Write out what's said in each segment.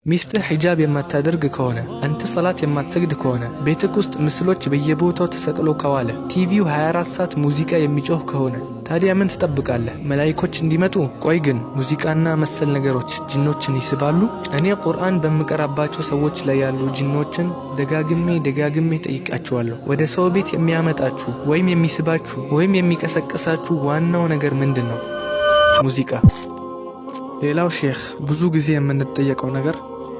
ሚስትህ ሒጃብ የማታደርግ ከሆነ አንተ ሰላት የማትሰግድ ከሆነ ቤትክ ውስጥ ምስሎች በየቦታው ተሰቅሎ ከዋለ ቲቪው 24 ሰዓት ሙዚቃ የሚጮህ ከሆነ ታዲያ ምን ትጠብቃለህ? መላእክቶች እንዲመጡ? ቆይ ግን ሙዚቃና መሰል ነገሮች ጅኖችን ይስባሉ? እኔ ቁርአን በምቀራባቸው ሰዎች ላይ ያሉ ጅኖችን ደጋግሜ ጠይቃቸዋለሁ። ወደ ሰው ቤት የሚያመጣችሁ ወይም የሚስባችሁ ወይም የሚቀሰቅሳችሁ ዋናው ነገር ምንድነው? ሙዚቃ። ሌላው ሼኽ ብዙ ጊዜ የምንጠየቀው ነገር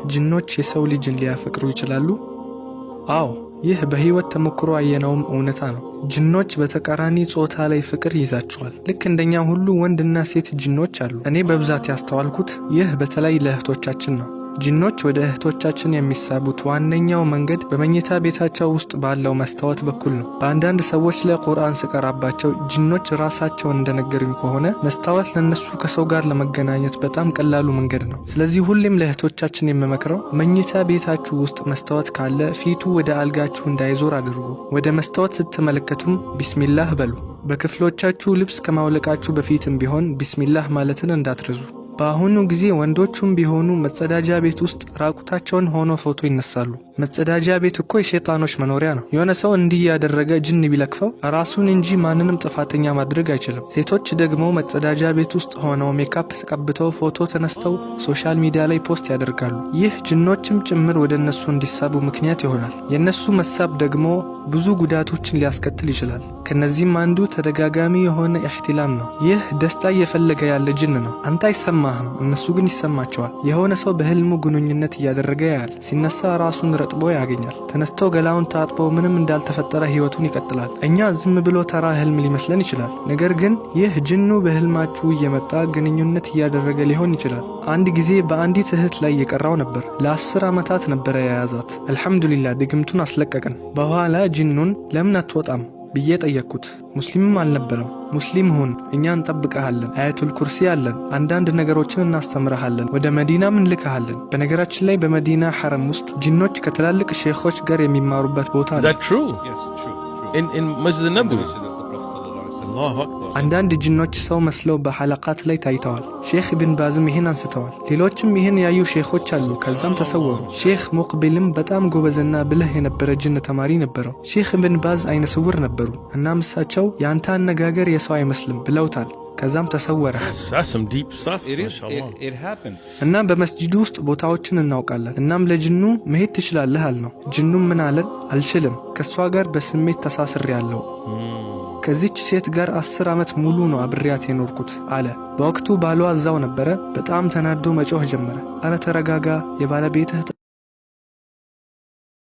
ጅኖች የሰው ልጅን ሊያፈቅሩ ይችላሉ? አዎ፣ ይህ በህይወት ተሞክሮ ያየነውም እውነታ ነው። ጅኖች በተቃራኒ ጾታ ላይ ፍቅር ይዛቸዋል። ልክ እንደኛ ሁሉ ወንድና ሴት ጅኖች አሉ። እኔ በብዛት ያስተዋልኩት ይህ በተለይ ለእህቶቻችን ነው። ጅኖች ወደ እህቶቻችን የሚሳቡት ዋነኛው መንገድ በመኝታ ቤታቸው ውስጥ ባለው መስታወት በኩል ነው። በአንዳንድ ሰዎች ላይ ቁርአን ስቀራባቸው ጅኖች ራሳቸውን እንደነገሩኝ ከሆነ መስታወት ለነሱ ከሰው ጋር ለመገናኘት በጣም ቀላሉ መንገድ ነው። ስለዚህ ሁሌም ለእህቶቻችን የምመክረው መኝታ ቤታችሁ ውስጥ መስታወት ካለ ፊቱ ወደ አልጋችሁ እንዳይዞር አድርጉ። ወደ መስታወት ስትመለከቱም ቢስሚላህ በሉ። በክፍሎቻችሁ ልብስ ከማውለቃችሁ በፊትም ቢሆን ቢስሚላህ ማለትን እንዳትረሱ። በአሁኑ ጊዜ ወንዶቹም ቢሆኑ መጸዳጃ ቤት ውስጥ ራቁታቸውን ሆኖ ፎቶ ይነሳሉ። መጸዳጃ ቤት እኮ የሸይጣኖች መኖሪያ ነው። የሆነ ሰው እንዲህ ያደረገ ጅን ቢለክፈው ራሱን እንጂ ማንንም ጥፋተኛ ማድረግ አይችልም። ሴቶች ደግሞ መጸዳጃ ቤት ውስጥ ሆነው ሜካፕ ተቀብተው ፎቶ ተነስተው ሶሻል ሚዲያ ላይ ፖስት ያደርጋሉ። ይህ ጅኖችም ጭምር ወደ እነሱ እንዲሳቡ ምክንያት ይሆናል። የእነሱ መሳብ ደግሞ ብዙ ጉዳቶችን ሊያስከትል ይችላል። ከነዚህም አንዱ ተደጋጋሚ የሆነ ኢህቲላም ነው። ይህ ደስታ እየፈለገ ያለ ጅን ነው። አንተ አይሰማህም፣ እነሱ ግን ይሰማቸዋል። የሆነ ሰው በህልሙ ግንኙነት እያደረገ ያያል። ሲነሳ ራሱን ረጥቦ ያገኛል። ተነስተው ገላውን ታጥቦ ምንም እንዳልተፈጠረ ህይወቱን ይቀጥላል። እኛ ዝም ብሎ ተራ ህልም ሊመስለን ይችላል። ነገር ግን ይህ ጅኑ በህልማችሁ እየመጣ ግንኙነት እያደረገ ሊሆን ይችላል። አንድ ጊዜ በአንዲት እህት ላይ የቀራው ነበር። ለ10 ዓመታት ነበረ የያዛት። አልሐምዱሊላህ ድግምቱን አስለቀቀን። በኋላ ጅኑን ለምን አትወጣም ብዬ ጠየቅኩት። ሙስሊምም አልነበረም። ሙስሊም ሁን፣ እኛ እንጠብቀሃለን፣ አያቱል ኩርሲ አለን፣ አንዳንድ ነገሮችን እናስተምረሃለን፣ ወደ መዲናም እንልከሃለን። በነገራችን ላይ በመዲና ሐረም ውስጥ ጅኖች ከትላልቅ ሼኾች ጋር የሚማሩበት ቦታ ነው። አንዳንድ ጅኖች ሰው መስለው በሐለቃት ላይ ታይተዋል። ሼኽ ኢብን ባዝም ይህን አንስተዋል። ሌሎችም ይህን ያዩ ሼኾች አሉ። ከዛም ተሰወሩ። ሼኽ ሙቅቢልም በጣም ጎበዝና ብልህ የነበረ ጅን ተማሪ ነበረው። ሼኽ ኢብን ባዝ አይነ ስውር ነበሩ። እናም እሳቸው የአንተ አነጋገር የሰው አይመስልም ብለውታል። ከዛም ተሰወረ። እናም በመስጂዱ ውስጥ ቦታዎችን እናውቃለን። እናም ለጅኑ መሄድ ትችላለህ አልነው። ጅኑም ምን አለን? አልችልም፣ ከሷ ጋር በስሜት ተሳስሬያለሁ። ከዚች ሴት ጋር 10 ዓመት ሙሉ ነው አብሬያት የኖርኩት አለ። በወቅቱ ባሏ እዛው ነበረ። በጣም ተናዶ መጮህ ጀመረ። አረ ተረጋጋ፣ የባለቤትህ